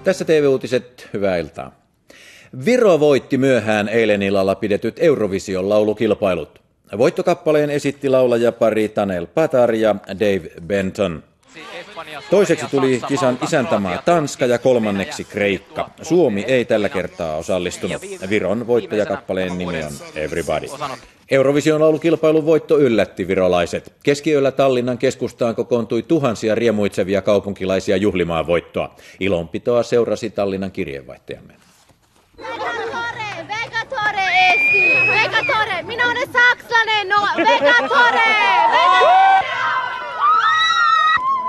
Tässä TV-uutiset, hyvää iltaa. Viro voitti myöhään eilen illalla pidetyt Eurovision laulukilpailut. Voittokappaleen esitti laulajapari Tanel Padar ja Dave Benton. Toiseksi tuli kisan isäntämaa Tanska ja kolmanneksi Kreikka. Suomi ei tällä kertaa osallistunut. Viron voittajakappaleen nimi on Everybody. Eurovision laulukilpailun voitto yllätti virolaiset. Keskiyöllä Tallinnan keskustaan kokoontui tuhansia riemuitsevia kaupunkilaisia juhlimaan voittoa. Ilonpitoa seurasi Tallinnan kirjeenvaihtajamme. Vegatore! Minä olen saksalainen! No, Vegatore!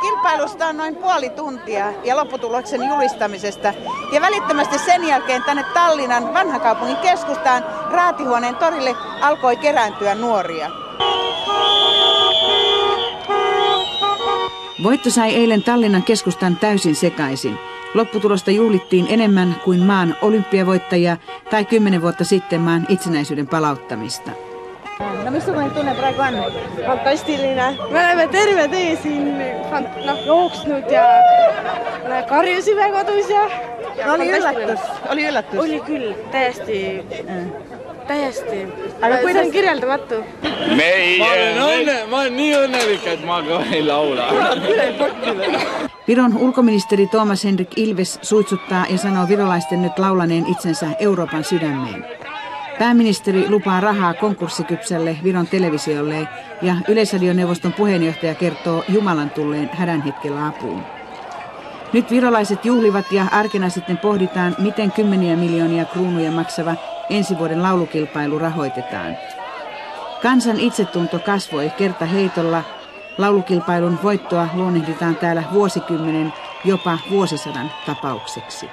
Kilpailusta on noin puoli tuntia ja lopputuloksen julistamisesta. Ja välittömästi sen jälkeen tänne Tallinnan vanhakaupungin keskustaan Raatihuoneen torille alkoi kerääntyä nuoria. Voitto sai eilen Tallinnan keskustan täysin sekaisin. Lopputulosta juhlittiin enemmän kuin maan olympiavoittajia tai 10 vuotta sitten maan itsenäisyyden palauttamista. No missuinen tunne praegu on? Fantastillinen. Me oleme terve tee siin jooksnud ja karjusime kodus ja Oli yllätys. Oli küll, täiesti. Aga see on kirjeldamatu. Ma olen nii õnnelik, et ma ka ei laula. Viron ulkoministeri Toomas Hendrik Ilves suitsuttaa ja sanoo virolaisten nyt laulaneen itsensä Euroopan sydämeen. Pääministeri lupaa rahaa konkurssikypsälle Viron televisiolle ja Yleisradioneuvoston puheenjohtaja kertoo Jumalan tulleen hädän hetkellä apuun. Nyt virolaiset juhlivat ja arkena sitten pohditaan, miten 10 miljoonia kruunuja maksava ensi vuoden laulukilpailu rahoitetaan. Kansan itsetunto kasvoi kertaheitolla. Laulukilpailun voittoa luonnehditaan täällä vuosikymmenen, jopa vuosisadan tapaukseksi.